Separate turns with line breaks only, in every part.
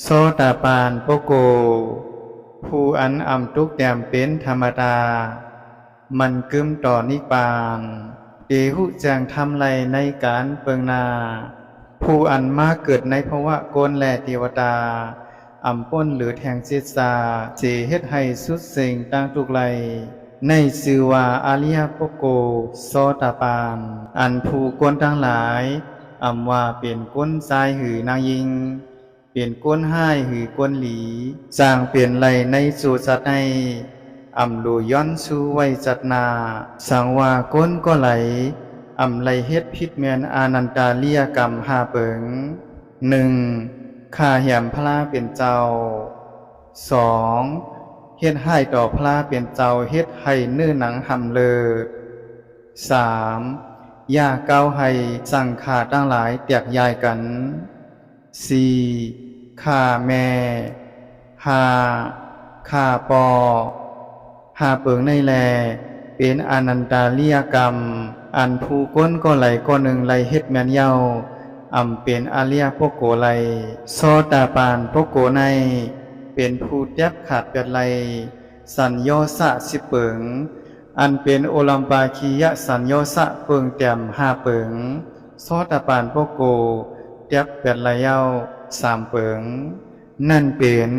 โสตาปานโปโกผู้อันอ่ำทุกแดมเป็นธรรมดามันกึมต่อนิปานเอหุแจงทำไรในการเปิงนาผู้อันมาเกิดในภวะโกนและเทวดาอ่ำป้นหรือแทงเจษาเจเฮ็ดให้สุดสิ่งตั้งทุกไลในชื่อว่าอาริยโปโกโสตาปานอันผู้กวนทั้งหลายอ่ำว่าเป็นก้นทรายหือนางยิงเปลี่ยนก้นห้ายหือก้นหลีสร้างเปลี่ยนไหลในสู่จัดในอ่ำลูย้อนสู่ไว้จัดนาสังว่าก้นก็ไหลอ่ำไหลเฮ็ดพิษแมนอานันตาเลียกรรมหาเปิงข้าแหมพระเป็นเจ้า2เฮ็ดให้ต่อพระเป็นเจ้าเฮ็ดให้เนื้อหนังหำเลิศ3อย่าเก้าให้สั่งขาตั้งหลายแตกยายกัน4ข้าแม่5ข้าปอหาเปิงในแลเป็นอนันตาเลียกรรมอันผู้ก้นก็ไหลก็หนึ่งไหลเฮ็ดแม่นเย้าอำเป็นอาเลียโปโกไหลโสตาปานโปโกในเป็นผู้แทบขาดเปียดไหลสัญโยสะสิเปิงอันเป็นโอลัมปาคียะสัญโยสะเปิงแต้ม5เปิงโสตาปานโปโกแทบเปียดไหลเย้า3เปิงนั่นเป็น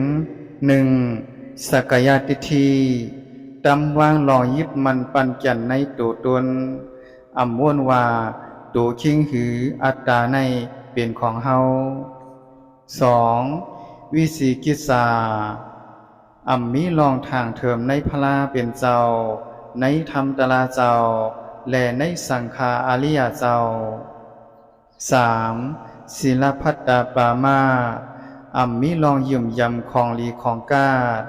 1สักกายทิฏฐิตำวางหล่อยิบมันปันแก่นในตัวตนอำม่วนว่าตัวคิงหืออัตตาในเป็นของเฮา2วิสีกิสามีลองทางเถิมในพลาเป็นเจ้าในธรรมตลาเจ้าและในสังฆาอาริยเจ้า3ศิลพัตตาปามามีลองยืมยำของลีของกาด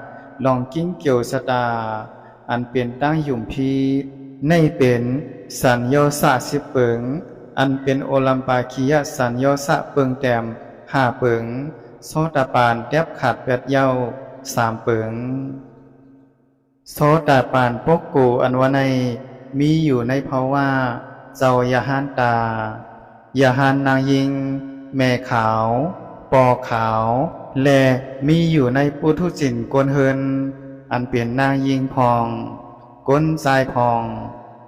ลองกิ้งเกี่ยวสตาอันเป็นตั้งยุ่มพีในเป็นสัญโยสะสิเปิงอันเป็นโอลัมปาคียสัญโยสะเปิงแต้ม5เปิงโสตาปานแทบขาดแปดเย้า3เปิงโสตาปานปกกูอันวในมีอยู่ในภาวะเจ้ายาหานตายาหานนางยิงแม่ขาวปอขาวและมีอยู่ในปุถุจินกวนเฮินอันเปลี่ยนนางยิงพองก้นทรายพอง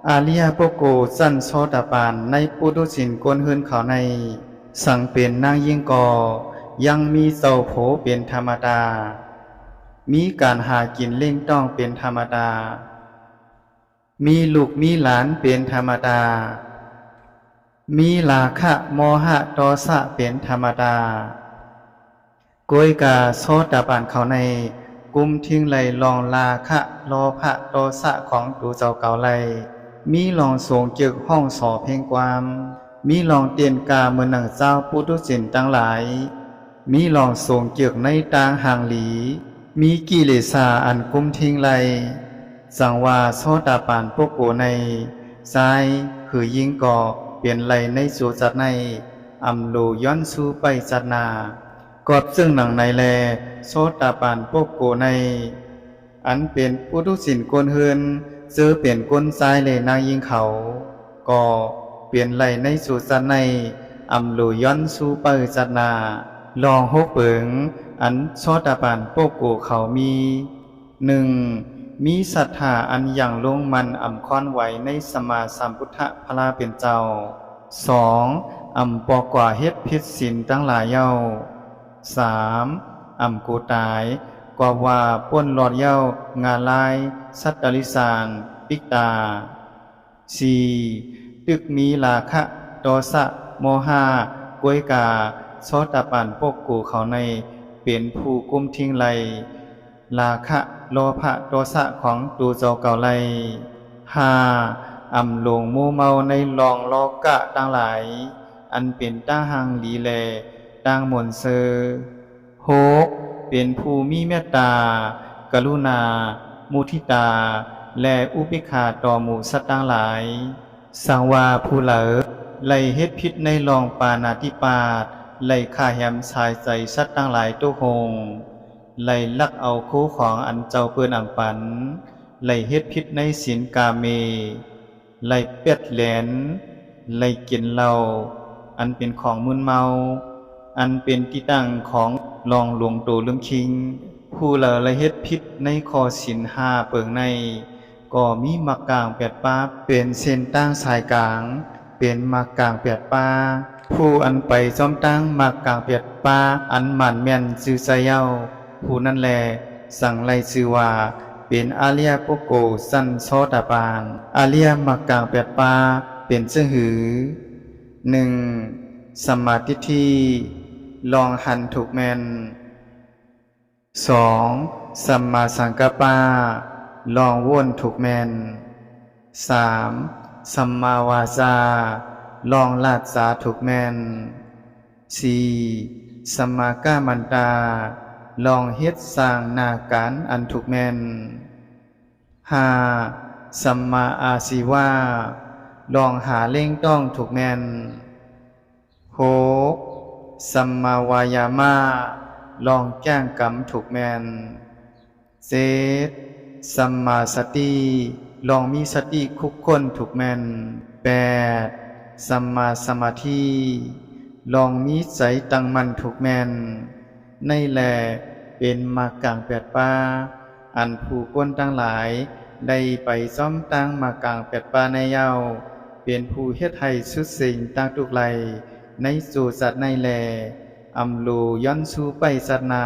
อาริยโปโกสั้นโสตปานในปุถุจินกวนเฮินเขาในสั่งเป็นนางยิงกอยังมีเจ้าโผเป็นธรรมดามีการหากินเล่งต้องเป็นธรรมดามีลูกมีหลานเป็นธรรมดามีราคะโมหะโทสะเป็นธรรมดากวยกาโสตปานเขาในกุมทิ้งไหลลองราคะโลภะโทสะของตูเจ้าเก่าไหลมีลองสวงเจึกห้องสอเพ่งความมีลองเตียนกาเมือหนังเจ้าปุถุสินตั้งหลายมีลองสวงเจึกในตางห่างหลีมีกิเลสาอันกุมทิ้งไหลสังว่าโสตปานโปโกในซ้ายคือยิงก่อเปลี่ยนไหลในสูจัดในอำโลย้อนสู่ไปจัดนากอบซึ่งหนังในแลโสตปานโปโกในอันเป็นปุถุสินโกนเฮือนเจอเปลี่ยนก้นซ้ายเลยนางยิงเขาก็เปลี่ยนไหลในสู่จัดในอำโลย้อนสู่ไปจัดนาลองหกเปิงอันโสตปานโปโกเขามีมีศรัทธาอันอย่างลงมันค้อนไหวในสมมาสัมพุทธพระเป็นเจ้า2ปอกว่าเฮ็ดพิษศีลตั้งหลายเย้า3กูตายกว่าว่าป้นหลอดเย้างาลายสัตตลิสานปิกตา4ตึกมีราคะโทสะโมหะกวยกาโสตปานโปกกูเขาในเป็นผู้กุมทิ้งไหลราคะโลภะโทสะของตูเจ้าเก่าไหล5หลงมูเมาในลองโลกะตั้งหลายอันเป็นตั้งหังหลีแลตั้งมนเซอ6เป็นผู้มีเมตตากรุณามุทิตาและอุเบกขาต่อหมู่สัตว์ทั้งหลายสังวาผู้เหลอไล่เฮ็ดพิษในลองปานาติปาตไล่ฆ่าแหมชายใจสัตว์ทั้งหลายตุหงไล่ลักเอาคู่ของอันเจ้าเปิ้นอำปันไล่เฮ็ดพิษในศีลกาเมไล่เป็ดแหลนไล่กินเหล้าอันเป็นของมึนเมา อันเป็นที่ตั้งของรองหลวงโตลืมคิงผู้ละเฮ็ดผิดในข้อศีล5เปิงในก็มีมรรคกลาง8ป้าเป็นเส้นตั้งสายกลางเป็นมรรคกลาง8ป้าผู้อันไปซ่อมตั้งมรรคกลาง8ป้าอันหมั่นแม่นซื่อไสเย้าผู้นั้นแลสั่งไล่ชื่อว่าเป็นอาเลียโปโกสันโซดาบานอาเลียมรรคกลาง8ป้าเป็นซื่อหือ 1. สัมมาทิฏฐิลองหันถูกแมน 2. สัมมาสังกัปปะลองวนถูกแมน 3. สัมมาวาจาลองลาดสาถูกแมน 4. สัมมากัมมันตาลองเฮ็ดสร้างหน้าการอันถูกแมน 5. สัมมาอาชีวาลองหาเล่งต้องถูกแมน 6. สัมมาวายามะลองแก้งกรรมถูกแมน 7. สัมมาสติลองมีสติคุกคนถูกแมน 8. สัมมาสมาธิลองมีใจตั้งมั่นถูกแมนในแลเป็นมรรคกลาง8ป้าอันผู้คนทั้งหลายได้ไปซ่อมตั้งมรรคกลาง8ป้าในเย้าเป็นผู้เฮ็ดให้สุดสิ่งตั้งทุกไหลในสู่สัตว์ในแลอำโลย้อนสู่ไปสัตนา